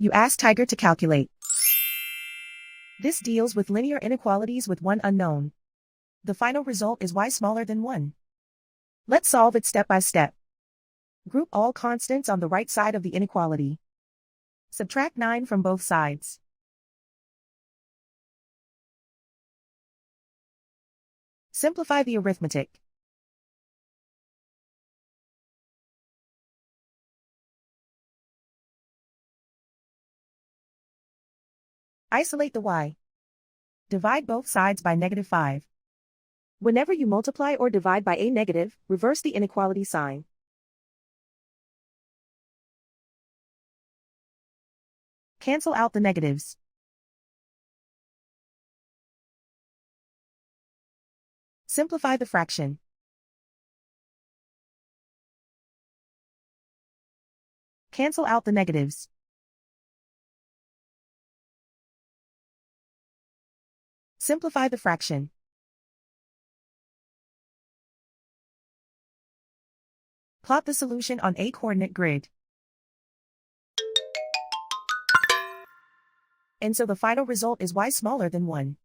You ask Tiger to calculate. This deals with linear inequalities with one unknown. The final result is y smaller than 1. Let's solve it step by step. Group all constants on the right side of the inequality. Subtract 9 from both sides. Simplify the arithmetic. Isolate the y. Divide both sides by -5. Whenever you multiply or divide by a negative, reverse the inequality sign. Cancel out the negatives. Simplify the fraction. Cancel out the negatives. Simplify the fraction. Plot the solution on a coordinate grid. And so the final result is y smaller than 1.